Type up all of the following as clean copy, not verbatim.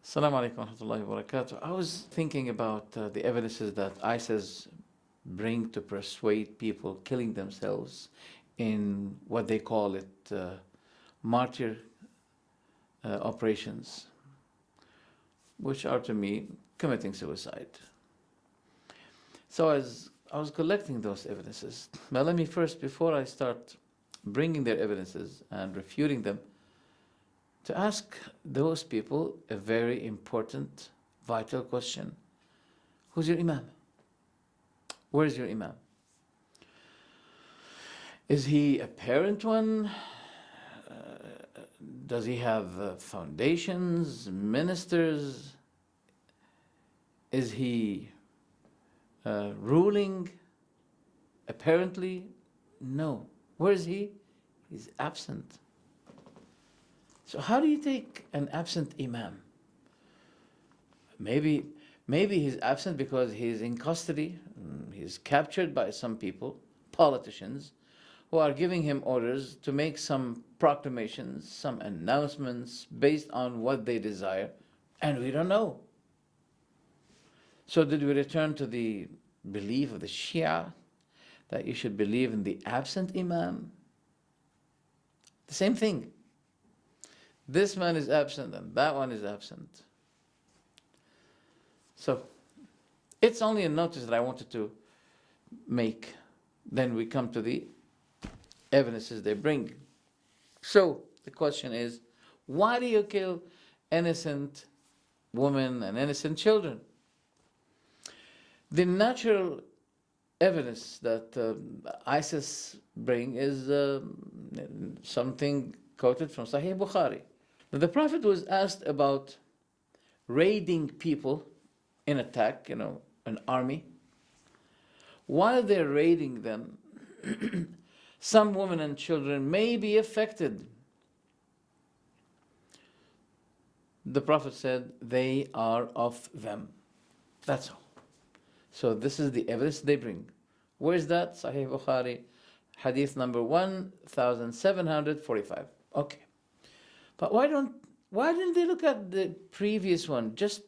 Assalamu alaikum wa rahmatullahi wa barakatuh. I was thinking about the evidences that ISIS bring to persuade people killing themselves in what they call it martyr operations, which are to me committing suicide. So as I was collecting those evidences, but let me first, before I start bringing their evidences and refuting them, to ask those people a very important, vital question. Who's your Imam? Where's your Imam? Is he a parent one? Does he have foundations, ministers? Is he ruling? Apparently, no. Where is he? He's absent. So how do you take an absent Imam? Maybe he's absent because he's in custody. He's captured by some people, politicians, who are giving him orders to make some proclamations, some announcements based on what they desire, and we don't know. So did we return to the belief of the Shia that you should believe in the absent Imam? The same thing. This man is absent and that one is absent. So it's only a notice that I wanted to make. Then we come to the evidences they bring. So the question is, why do you kill innocent women and innocent children? The natural evidence that ISIS bring is something quoted from Sahih Bukhari. The Prophet was asked about raiding people in attack, an army. While they're raiding them, some women and children may be affected. The Prophet said, they are of them. That's all. So this is the evidence they bring. Where is that? Sahih Bukhari, hadith number 1745. Okay. But why didn't they look at the previous one? Just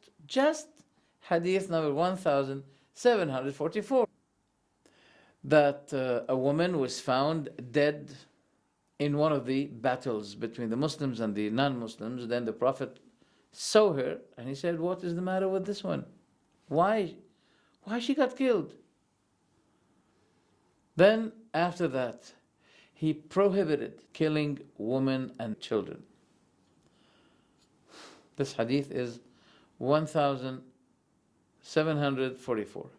hadith number 1744. That a woman was found dead in one of the battles between the Muslims and the non-Muslims. Then the Prophet saw her and he said, what is the matter with this one? Why she got killed? Then after that, he prohibited killing women and children. This hadith is 1744.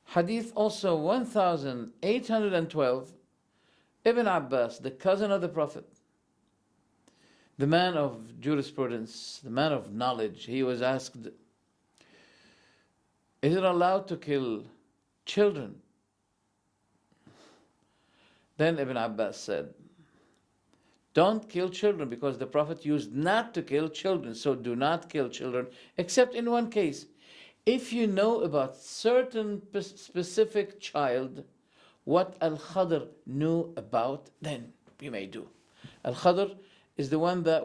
Hadith also 1812, Ibn Abbas, the cousin of the Prophet, the man of jurisprudence, the man of knowledge, he was asked, is it allowed to kill children? Then Ibn Abbas said, don't kill children, because the Prophet used not to kill children, so do not kill children, except in one case. If you know about certain specific child, what Al-Khadr knew about, then you may do. Al-Khadr is the one that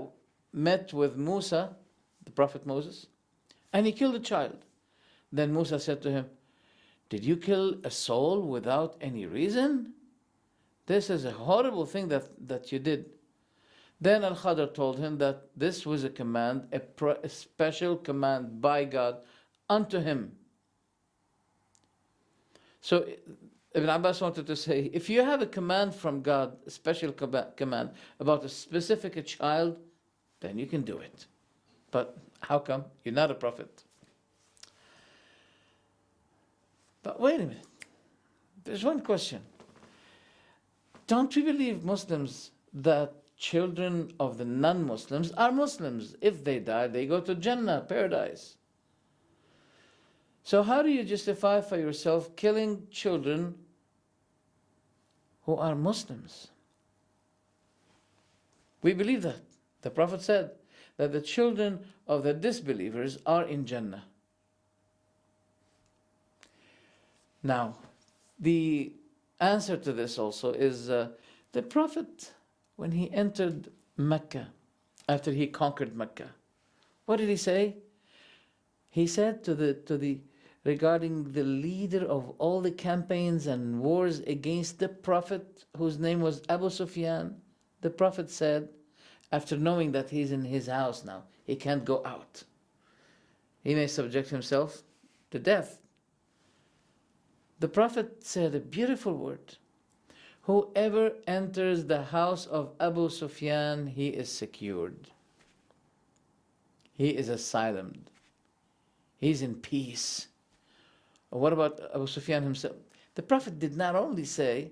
met with Musa, the Prophet Moses, and he killed a child. Then Musa said to him, did you kill a soul without any reason? This is a horrible thing that you did. Then Al-Khadr told him that this was a command, a special command by God unto him. So Ibn Abbas wanted to say, if you have a command from God, a special command about a specific child, then you can do it. But how come? You're not a prophet. But wait a minute. There's one question. Don't we believe Muslims that children of the non-Muslims are Muslims? If they die, they go to Jannah, paradise. So how do you justify for yourself killing children who are Muslims? We believe that. The Prophet said that the children of the disbelievers are in Jannah. Now, the answer to this also is the Prophet, when he entered Mecca, after he conquered Mecca, What did he say? He said regarding the leader of all the campaigns and wars against the Prophet, whose name was Abu Sufyan, the Prophet said, after knowing that he's in his house now, he can't go out. He may subject himself to death. The Prophet said a beautiful word. Whoever enters the house of Abu Sufyan, he is secured. He is asylum. He's in peace. What about Abu Sufyan himself? The Prophet did not only say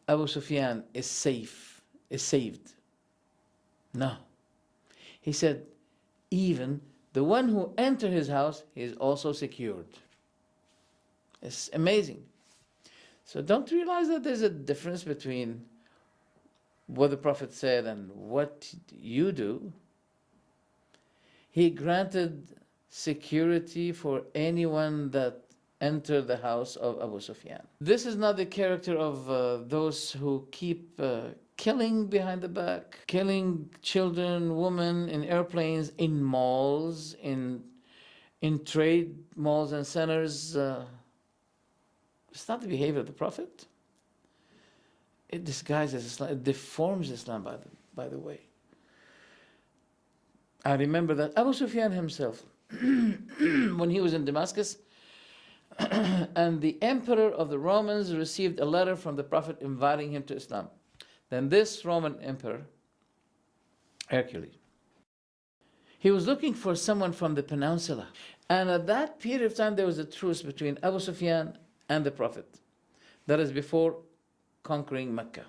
Abu Sufyan is safe, is saved. No. He said even the one who entered his house is also secured. It's amazing. So don't realize that there's a difference between what the Prophet said and what you do. He granted security for anyone that entered the house of Abu Sufyan. This is not the character of those who keep killing behind the back, killing children, women in airplanes, in malls, in trade malls and centers. It's not the behavior of the Prophet. It disguises Islam, it deforms Islam, by the way. I remember that Abu Sufyan himself, when he was in Damascus, and the emperor of the Romans received a letter from the Prophet inviting him to Islam. Then this Roman emperor, Hercules, he was looking for someone from the peninsula. And at that period of time, there was a truce between Abu Sufyan and the Prophet. That is before conquering Mecca.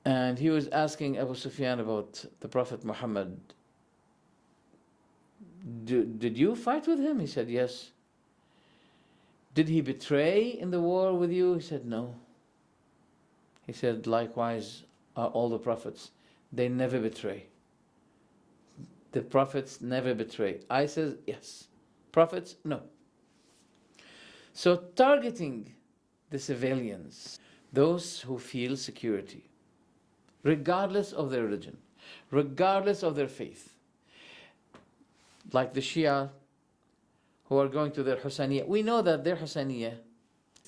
And he was asking Abu Sufyan about the Prophet Muhammad. Did you fight with him? He said, yes. Did he betray in the war with you? He said, no. He said, likewise are all the prophets. They never betray. The prophets never betray. I said, yes. Prophets, no. So targeting the civilians, those who feel security, regardless of their religion, regardless of their faith, like the Shia who are going to their Husayniyah. We know that their Husayniyah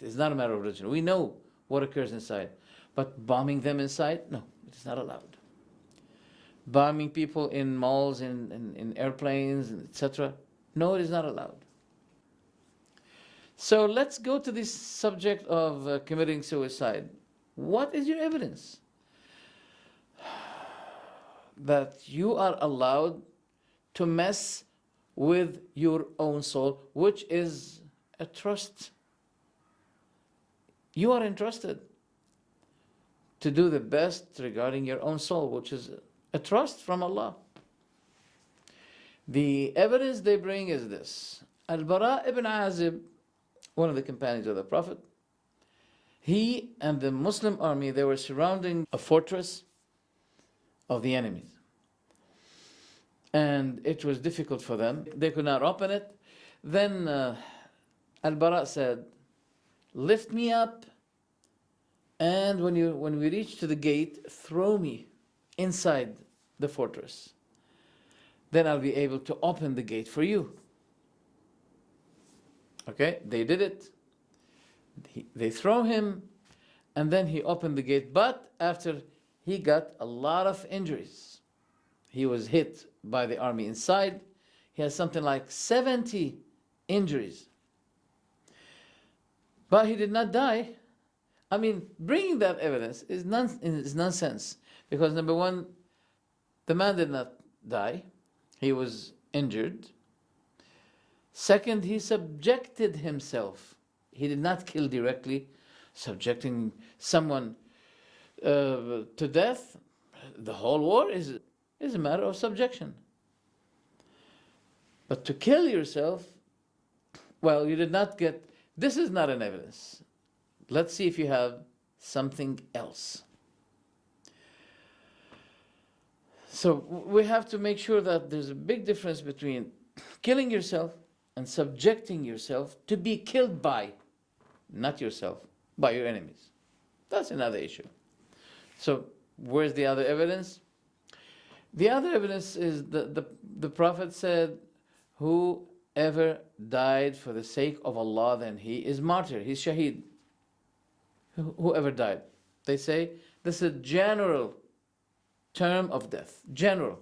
is not a matter of religion. We know what occurs inside. But bombing them inside, no, it is not allowed. Bombing people in malls, in airplanes, etc., no, it is not allowed. So let's go to this subject of committing suicide. What is your evidence that you are allowed to mess with your own soul, which is a trust? You are entrusted to do the best regarding your own soul, which is a trust from Allah. The evidence they bring is this. Al-Bara ibn Azib, one of the companions of the Prophet, he and the Muslim army, they were surrounding a fortress of the enemies. And it was difficult for them. They could not open it. Then Al-Bara said, lift me up, and when we reach to the gate, throw me inside the fortress. Then I'll be able to open the gate for you. Okay, they did it. They throw him, and then he opened the gate. But after he got a lot of injuries, he was hit by the army inside. He has something like 70 injuries. But he did not die. I mean, bringing that evidence is nonsense. Because number one, the man did not die. He was injured. Second, he subjected himself. He did not kill directly, subjecting someone to death. The whole war is a matter of subjection. But to kill yourself, well, you did not get, this is not an evidence. Let's see if you have something else. So we have to make sure that there's a big difference between killing yourself and subjecting yourself to be killed by, not yourself, by your enemies. That's another issue. So where's the other evidence? The other evidence is the Prophet said, whoever died for the sake of Allah, then he is martyr, he's shaheed. Whoever died. They say this is a general term of death. General.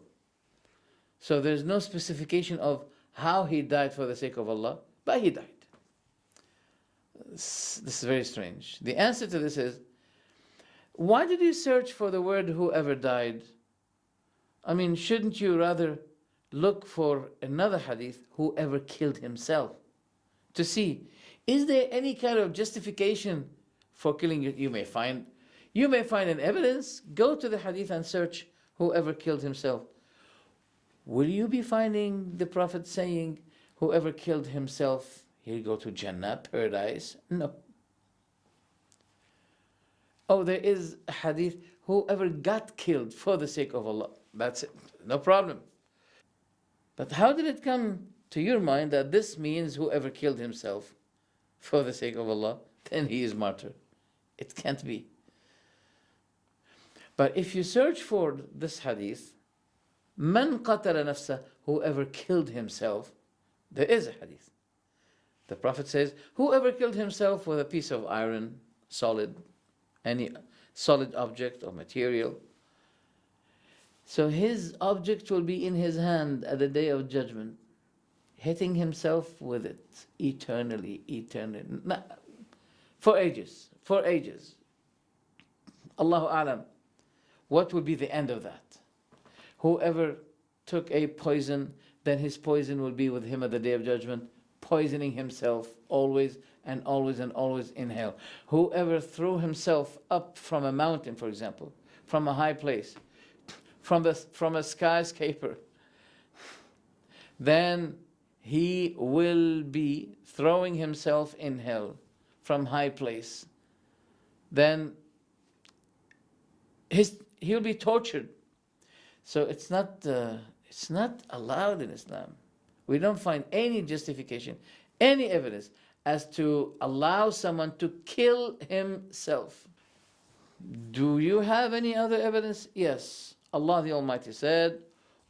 So there's no specification of how he died for the sake of Allah, but he died. This is very strange. The answer to this is, why did you search for the word whoever died? I mean, shouldn't you rather look for another hadith, whoever killed himself, to see, is there any kind of justification for killing you? You may find an evidence. Go to the hadith and search whoever killed himself. Will you be finding the Prophet saying, whoever killed himself, he'll go to Jannah, paradise? No. Oh, there is a hadith, whoever got killed for the sake of Allah. That's it. No problem. But how did it come to your mind that this means whoever killed himself for the sake of Allah, then he is martyr? It can't be. But if you search for this hadith, man qatala nafsa, whoever killed himself, there is a hadith. The Prophet says, whoever killed himself with a piece of iron, solid, any solid object or material, so his object will be in his hand at the day of judgment, hitting himself with it eternally, for ages. Allahu A'lam. What will be the end of that? Whoever took a poison, then his poison will be with him at the day of judgment, poisoning himself always and always and always in hell. Whoever threw himself up from a mountain, for example, from a high place, from a skyscraper, then he will be throwing himself in hell from high place. Then he'll be tortured. So it's not allowed in Islam. We don't find any justification, any evidence as to allow someone to kill himself. Do you have any other evidence? Yes. Allah the Almighty said,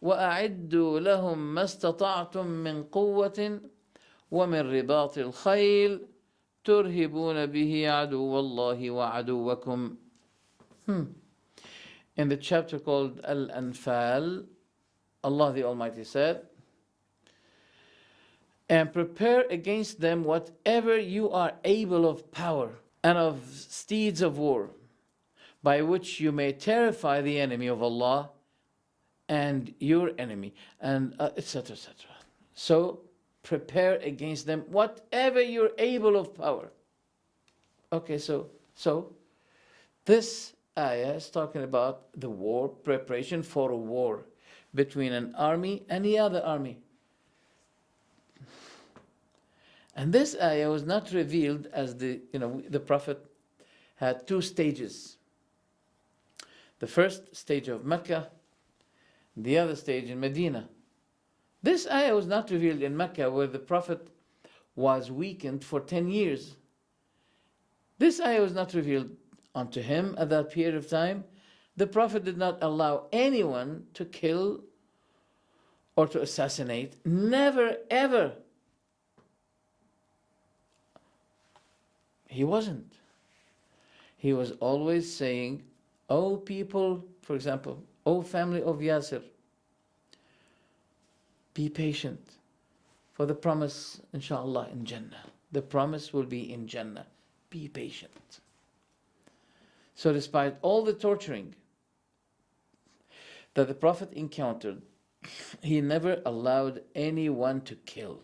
وَأَعِدُّوا لَهُم مَّا اسْتَطَعْتُم مِّن قُوَّةٍ وَمِن رِّبَاطِ الْخَيْلِ تُرْهِبُونَ بِهِ عَدُوَّ اللَّهِ وَعَدُوَّكُمْ. In the chapter called Al-Anfal, Allah the Almighty said, and prepare against them whatever you are able of power and of steeds of war, by which you may terrify the enemy of Allah and your enemy, and etc., etc. So prepare against them whatever you're able of power. Okay, so this ayah is talking about the war, preparation for a war between an army and the other army. And this ayah was not revealed as the Prophet had two stages. The first stage of Mecca, the other stage in Medina. This ayah was not revealed in Mecca, where the Prophet was weakened for 10 years. This ayah was not revealed unto him at that period of time. The Prophet did not allow anyone to kill or to assassinate. Never, ever. He wasn't. He was always saying, O people, for example, O family of Yasir, be patient for the promise, inshallah, in Jannah. The promise will be in Jannah. Be patient. So despite all the torturing that the Prophet encountered, he never allowed anyone to kill.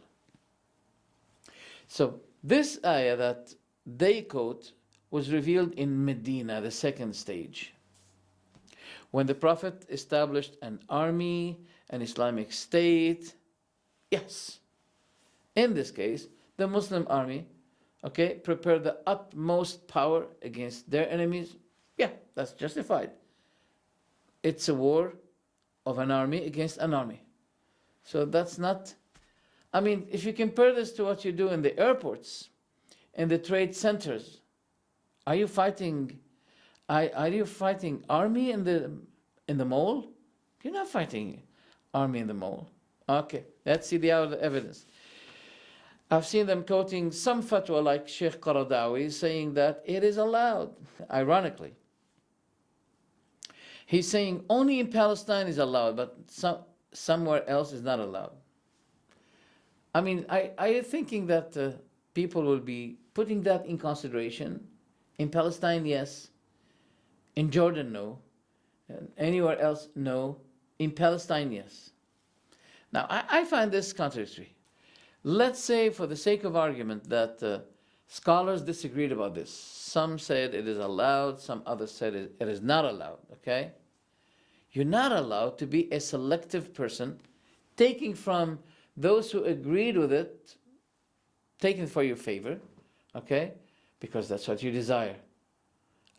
So this ayah that they quote was revealed in Medina, the second stage, when the Prophet established an army, an Islamic state. Yes, in this case, the Muslim army, prepared the utmost power against their enemies. Yeah, that's justified. It's a war of an army against an army. So that's not, if you compare this to what you do in the airports, in the trade centers, are you fighting army in the mall? You're not fighting army in the mall. Okay, let's see the other evidence. I've seen them quoting some fatwa like Sheikh Qaradawi saying that it is allowed, ironically. He's saying only in Palestine is allowed, but somewhere else is not allowed. I mean, are you thinking that people will be putting that in consideration? In Palestine, yes. In Jordan, no. And anywhere else, no. In Palestine, yes. Now, I find this contradictory. Let's say, for the sake of argument, that scholars disagreed about this. Some said it is allowed, some others said it is not allowed, okay? You're not allowed to be a selective person, taking from those who agreed with it, taking for your favor, okay? Because that's what you desire.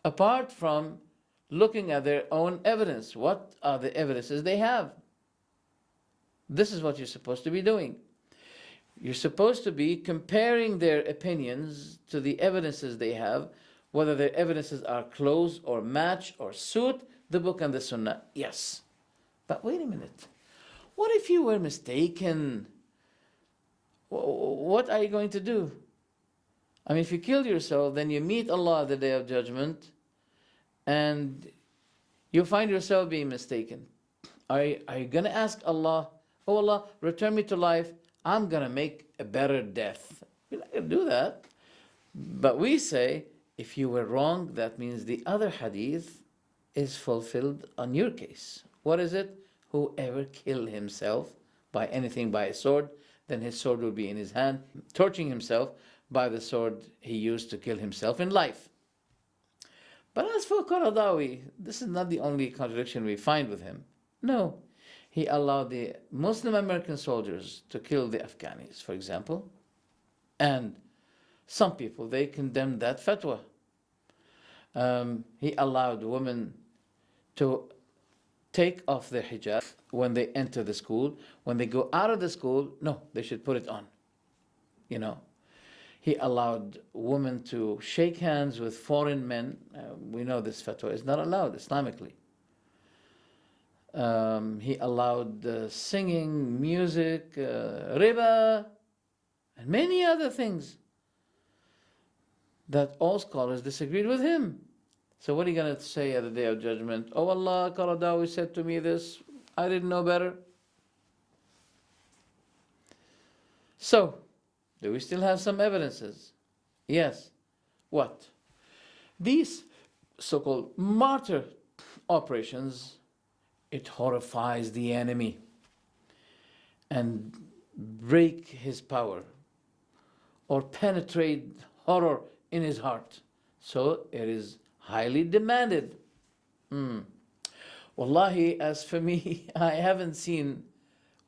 Apart from looking at their own evidence. What are the evidences they have? This is what you're supposed to be doing. You're supposed to be comparing their opinions to the evidences they have, whether their evidences are close or match or suit the book and the sunnah. Yes. But wait a minute. What if you were mistaken? What are you going to do? I mean, if you kill yourself, then you meet Allah the day of judgment, and you find yourself being mistaken. Are you going to ask Allah, oh Allah, return me to life, I'm going to make a better death? You're not going to do that. But we say, if you were wrong, that means the other hadith is fulfilled on your case. What is it? Whoever killed himself by anything, by a sword, then his sword will be in his hand, torching himself by the sword he used to kill himself in life. But as for Qaradawi, this is not the only contradiction we find with him. No, he allowed the Muslim American soldiers to kill the Afghanis, for example. And some people, they condemned that fatwa. He allowed women to take off their hijab when they enter the school. When they go out of the school, no, they should put it on. You know. He allowed women to shake hands with foreign men. We know this fatwa is not allowed Islamically. He allowed singing, music, riba, and many other things that all scholars disagreed with him. So what are you going to say at the day of judgment? Oh Allah, Qaradawi said to me this, I didn't know better. So, do we still have some evidences? Yes. What? These so-called martyr operations, it horrifies the enemy and break his power or penetrate horror in his heart. So it is highly demanded. Wallahi, as for me, I haven't seen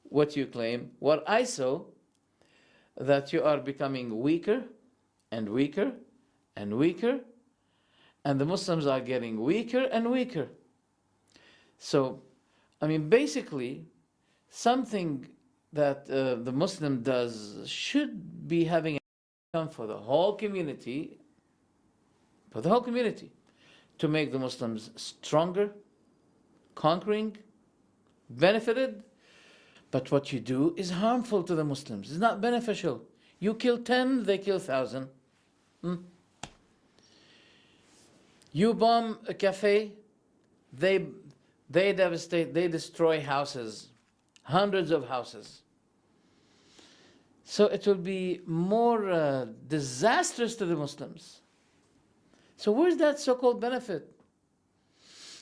what you claim. What I saw, that you are becoming weaker and weaker and weaker, and the Muslims are getting weaker and weaker. So, I mean, basically, something that the Muslim does should be having an outcome for the whole community, to make the Muslims stronger, conquering, benefited. But what you do is harmful to the Muslims. It's not beneficial. You kill 10, they kill 1,000. You bomb a cafe, they devastate, they destroy houses, hundreds of houses. So it will be more disastrous to the Muslims. So where's that so-called benefit?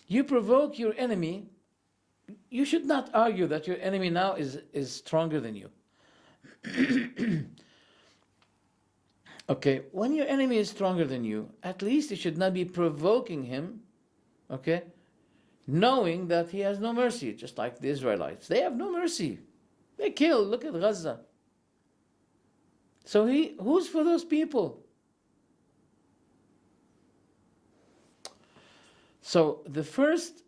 You provoke your enemy. You should not argue that your enemy now is stronger than you. Okay, when your enemy is stronger than you, at least you should not be provoking him, okay, knowing that he has no mercy, just like the Israelites. They have no mercy. They kill. Look at Gaza. So who's for those people? So the first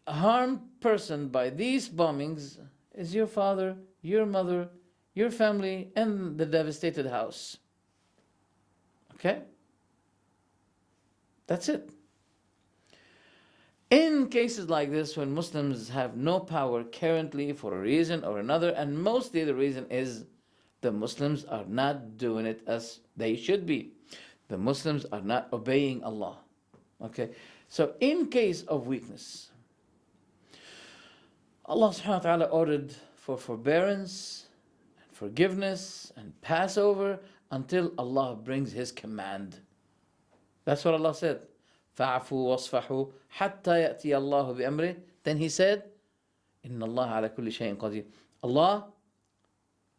harmed person by these bombings is your father, your mother, your family, and the devastated house. Okay? That's it. In cases like this, when Muslims have no power currently for a reason or another, and mostly the reason is the Muslims are not doing it as they should be. The Muslims are not obeying Allah. Okay? So in case of weakness, Allah subhanahu wa ta'ala ordered for forbearance, and forgiveness, and Passover until Allah brings His command. That's what Allah said. فَعْفُوا وَاصْفَحُوا حَتَّى يَأْتِيَ اللَّهُ بِأَمْرِهِ. Then He said, إِنَّ اللَّهَ عَلَى كُلِّ شَيْءٍ قَدِيرٌ. Allah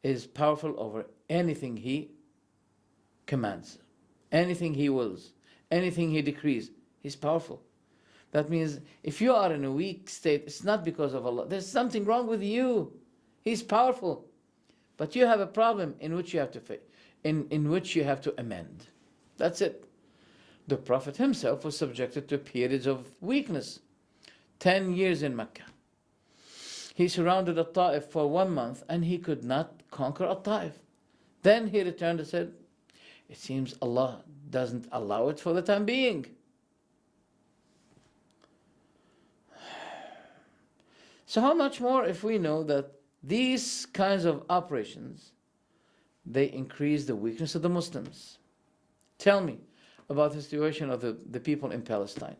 is powerful over anything He commands, anything He wills, anything He decrees. He's powerful. That means if you are in a weak state, it's not because of Allah. There's something wrong with you. He's powerful. But you have a problem in which you have to in which you have to amend. That's it. The Prophet himself was subjected to periods of weakness. 10 years in Mecca. He surrounded At-Ta'if for 1 month and he could not conquer At-Ta'if. Then he returned and said, it seems Allah doesn't allow it for the time being. So how much more if we know that these kinds of operations, they increase the weakness of the Muslims. Tell me about the situation of the people in Palestine.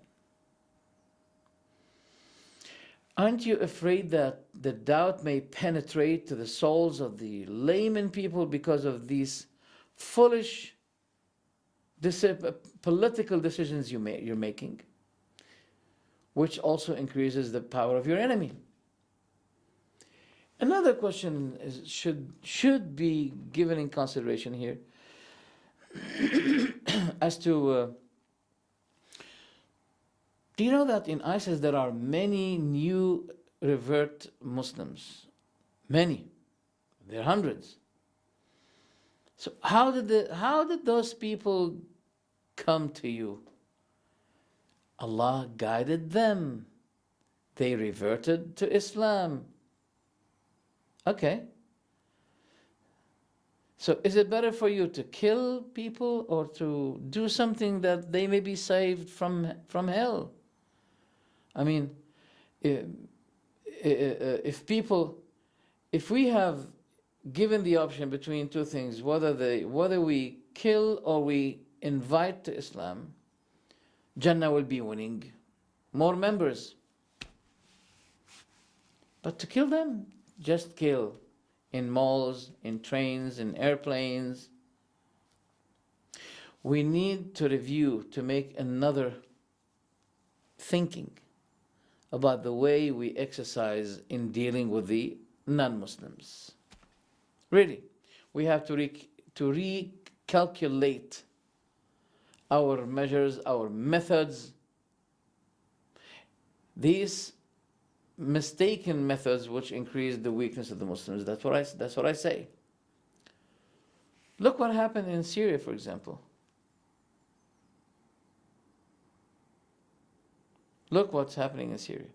Aren't you afraid that the doubt may penetrate to the souls of the layman people because of these foolish political decisions you're making, which also increases the power of your enemy? Another question should be given in consideration here as to do you know that in ISIS there are many new revert Muslims? Many. There are hundreds. So how did those people come to you? Allah guided them. They reverted to Islam. Okay. So is it better for you to kill people or to do something that they may be saved from hell? I mean, if we have given the option between two things, whether we kill or we invite to Islam, Jannah will be winning more members. But to kill them, just kill in malls, in trains, in airplanes. We need to review, to make another thinking about the way we exercise in dealing with the non-Muslims. Really, we have to recalculate our measures, our methods. These mistaken methods which increase the weakness of the Muslims. That's what I say. Look what happened in Syria, for example. Look what's happening in Syria.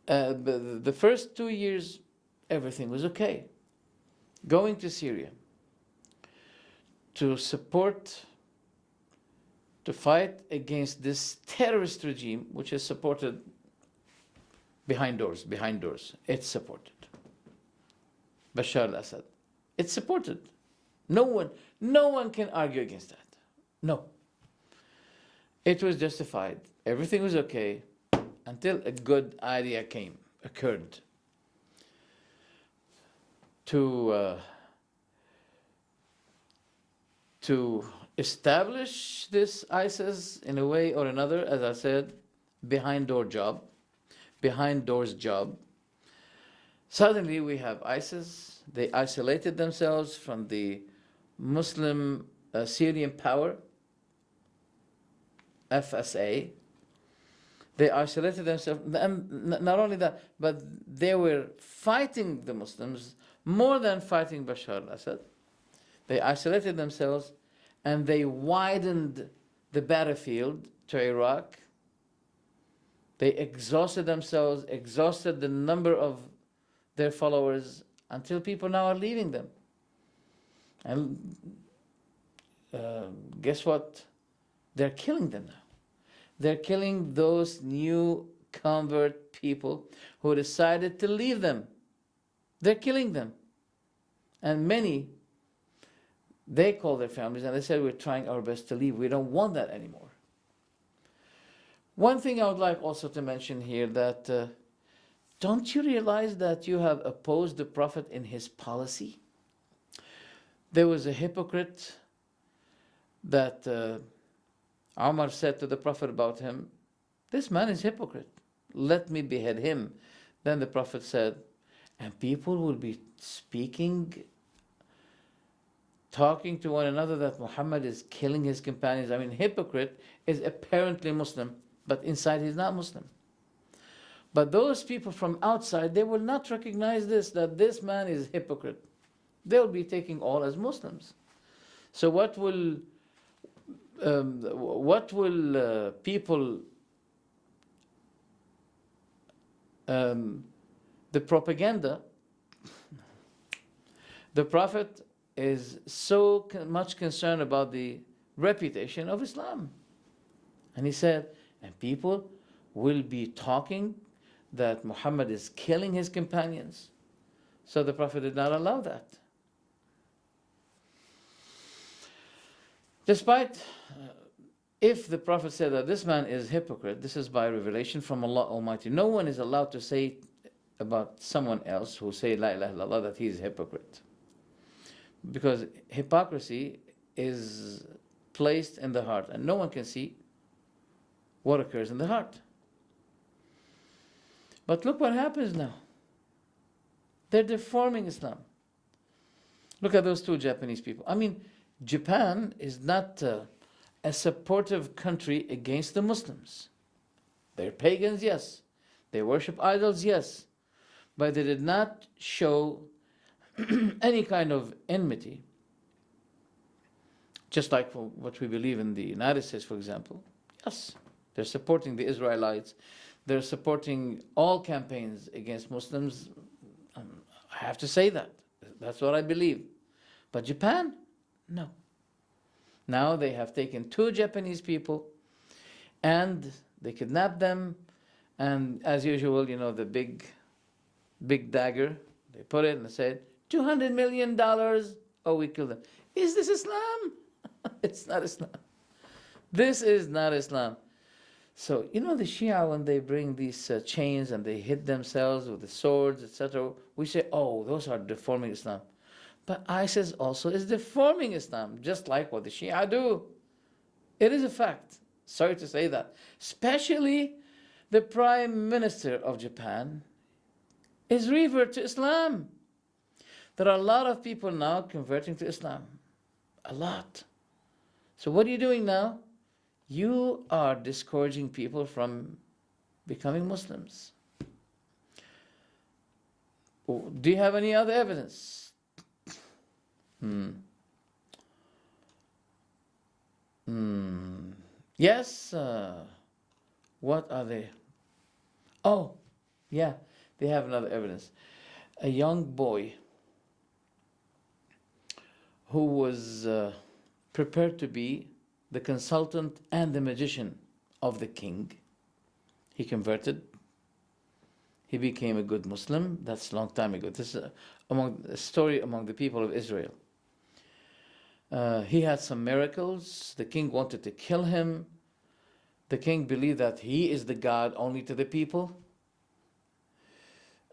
The first 2 years, everything was okay. Going to Syria to fight against this terrorist regime, which is supported behind doors. It's supported. Bashar al-Assad. It's supported. No one can argue against that. No. It was justified. Everything was okay until a good idea occurred to establish this ISIS in a way or another, as I said, behind doors job. Suddenly we have ISIS. They isolated themselves from the Muslim Syrian power, FSA. They isolated themselves, and not only that, but they were fighting the Muslims more than fighting Bashar al-Assad. They isolated themselves and they widened the battlefield to Iraq. They exhausted themselves, exhausted the number of their followers until people now are leaving them. And guess what? They're killing them now. They're killing those new convert people who decided to leave them. They're killing them. And many, they call their families and they said, we're trying our best to leave. We don't want that anymore. One thing I would like also to mention here that don't you realize that you have opposed the Prophet in his policy? There was a hypocrite that Umar said to the Prophet about him, this man is hypocrite. Let me behead him. Then the Prophet said, and people will be talking to one another that Muhammad is killing his companions. I mean, hypocrite is apparently Muslim, but inside he's not Muslim. But those people from outside, they will not recognize this, that this man is hypocrite. They'll be taking all as Muslims. So what will people, the propaganda, the Prophet is so much concerned about the reputation of Islam. And he said, and people will be talking that Muhammad is killing his companions. So the Prophet did not allow that. Despite, if the Prophet said that this man is hypocrite, this is by revelation from Allah Almighty. No one is allowed to say about someone else who say La ilaha illallah that he is a hypocrite. Because hypocrisy is placed in the heart and no one can see what occurs in the heart. But look what happens now. They're deforming Islam. Look at those two Japanese people. I mean, Japan is not a supportive country against the Muslims. They're pagans, yes. They worship idols, yes. But they did not show any kind of enmity. Just like what we believe in the United States, for example. Yes, they're supporting the Israelites. They're supporting all campaigns against Muslims. I have to say that. That's what I believe. But Japan? No. Now they have taken two Japanese people and they kidnapped them. And as usual, you know, the big dagger, they put it and they said, $200 million. Oh, we killed them. Is this Islam? It's not Islam. This is not Islam. So, you know, the Shia, when they bring these chains and they hit themselves with the swords, etc., we say, oh, those are deforming Islam. But ISIS also is deforming Islam, just like what the Shia do. It is a fact. Sorry to say that. Especially the Prime Minister of Japan is revert to Islam. There are a lot of people now converting to Islam. A lot. So what are you doing now? You are discouraging people from becoming Muslims. Do you have any other evidence? Yes. What are they? Oh, yeah. They have another evidence. A young boy who was prepared to be the consultant and the magician of the king. He converted. He became a good Muslim. That's a long time ago. This is a story among the people of Israel. He had some miracles. The king wanted to kill him. The king believed that he is the God only to the people.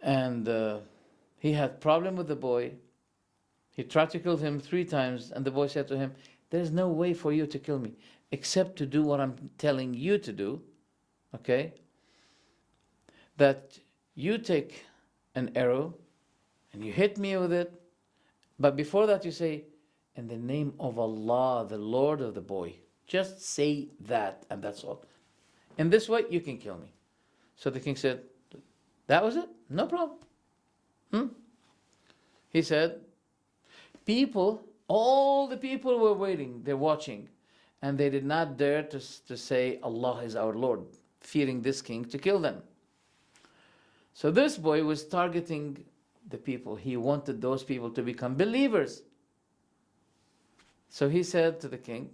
And he had problem with the boy. He tried to kill him 3 times, and the boy said to him, there's no way for you to kill me, except to do what I'm telling you to do, okay? That you take an arrow, and you hit me with it, but before that you say, in the name of Allah, the Lord of the boy. Just say that, and that's all. In this way, you can kill me. So the king said, that was it? No problem. He said, all the people were waiting, they're watching, and they did not dare to say, Allah is our Lord, fearing this king to kill them. So this boy was targeting the people. He wanted those people to become believers. So he said to the king,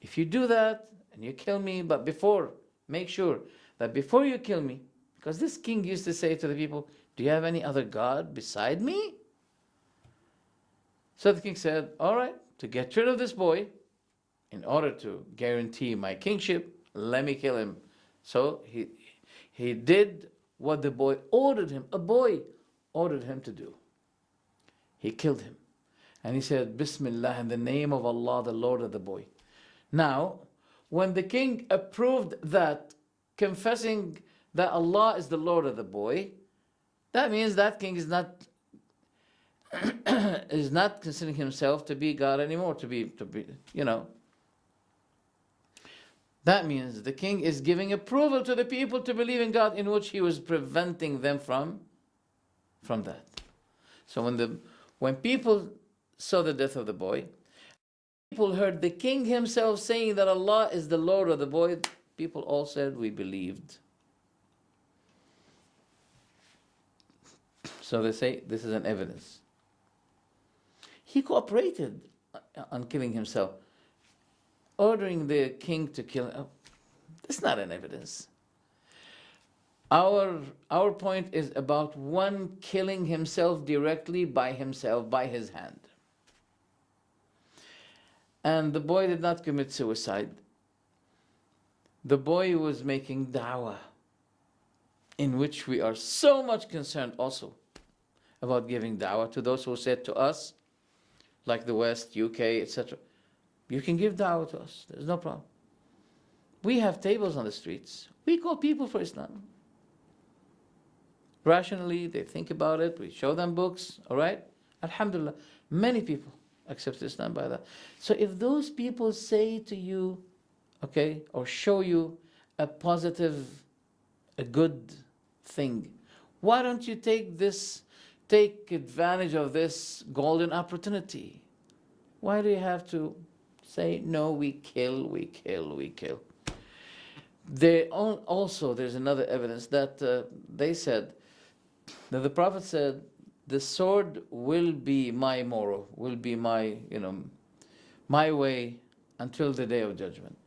if you do that, and you kill me, but before make sure that before you kill me, because this king used to say to the people, do you have any other God beside me? So the king said, all right, to get rid of this boy, in order to guarantee my kingship, let me kill him. So he did what the boy ordered him, a boy ordered him to do. He killed him. And he said, Bismillah, in the name of Allah, the Lord of the boy. Now, when the king approved that, confessing that Allah is the Lord of the boy, that means that king is not is not considering himself to be God anymore, to be, you know. That means the king is giving approval to the people to believe in God, in which he was preventing them from that. So when people saw the death of the boy, people heard the king himself saying that Allah is the Lord of the boy, people all said, we believed. So they say this is an evidence. He cooperated on killing himself, ordering the king to kill him. That's not an evidence. Our point is about one killing himself directly by himself, by his hand. And the boy did not commit suicide. The boy was making da'wah, in which we are so much concerned also about giving da'wah to those who said to us, like the West, UK, etc., you can give da'wah to us, there's no problem. We have tables on the streets. We call people for Islam. Rationally, they think about it, we show them books, all right? Alhamdulillah, many people accept Islam by that. So if those people say to you, okay, or show you a positive, a good thing, why don't you take advantage of this golden opportunity? Why do you have to say, no, we kill? There's another evidence that they said, that the Prophet said, the sword will be my moral, will be my, my way until the day of judgment.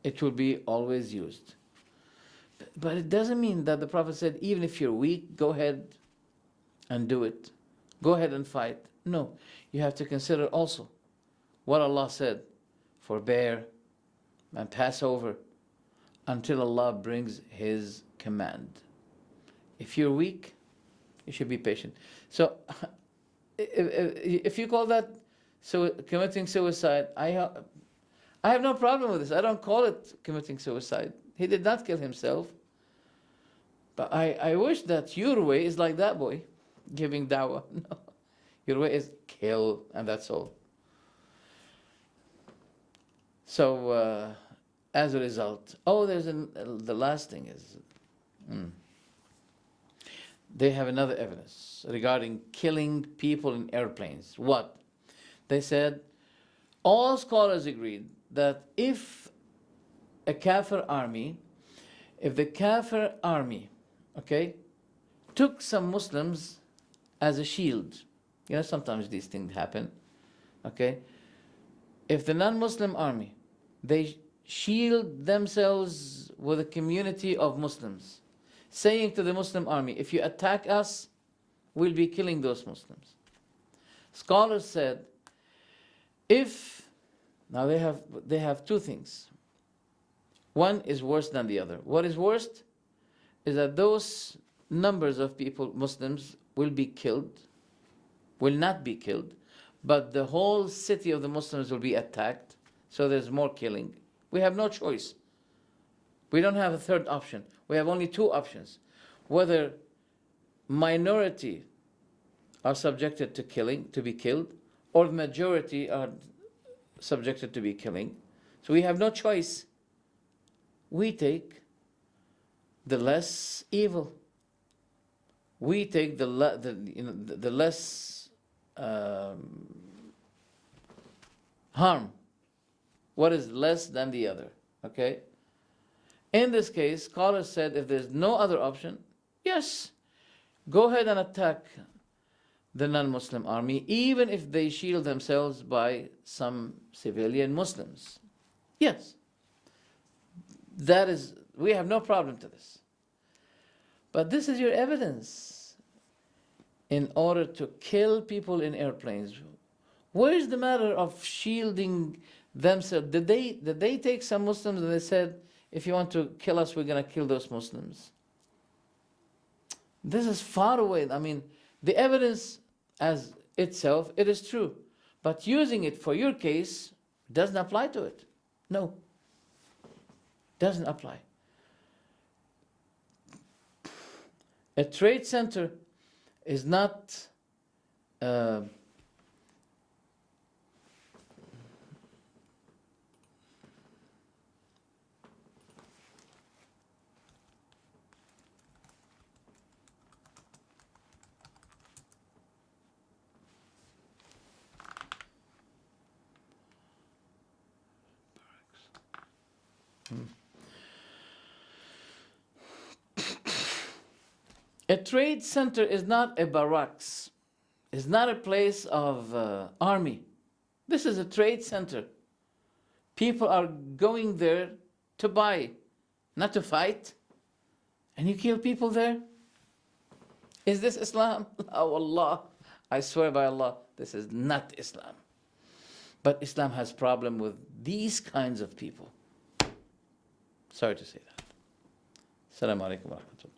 It will be always used. But it doesn't mean that the Prophet said, even if you're weak, go ahead and do it. Go ahead and fight. No, you have to consider also what Allah said, forbear and pass over until Allah brings His command. If you're weak, you should be patient. So, if you call that committing suicide, I have no problem with this. I don't call it committing suicide. He did not kill himself. But I wish that your way is like that boy, giving da'wah. No, your way is kill, and that's all. So, as a result, the last thing is, they have another evidence regarding killing people in airplanes. What? They said, all scholars agreed that if the Kafir army, okay, took some Muslims as a shield, sometimes these things happen, okay? If the non-Muslim army, they shield themselves with a community of Muslims, saying to the Muslim army, if you attack us, we'll be killing those Muslims. Scholars said, now they have two things. One is worse than the other. What is worst is that those numbers of people, Muslims, will not be killed, but the whole city of the Muslims will be attacked, so there's more killing. We have no choice. We don't have a third option. We have only two options. Whether minority are subjected to be killed, or the majority are subjected to be killing. So we have no choice. We take the less evil. We take the less harm. What is less than the other? Okay? In this case, scholars said if there's no other option, yes, go ahead and attack the non-Muslim army, even if they shield themselves by some civilian Muslims. Yes, that is We have no problem to this. But this is your evidence in order to kill people in airplanes. Where is the matter of shielding themselves? Did they take some Muslims and they said, if you want to kill us, we're going to kill those Muslims? This is far away. I mean, the evidence as itself, it is true. But using it for your case doesn't apply to it. No. Doesn't apply. A trade center is not a trade center is not a barracks. It's not a place of army. This is a trade center. People are going there to buy, not to fight. And you kill people there? Is this Islam? Oh Allah, I swear by Allah, this is not Islam. But Islam has problem with these kinds of people. Sorry to say that. Assalamu alaikum wa rahmatullah.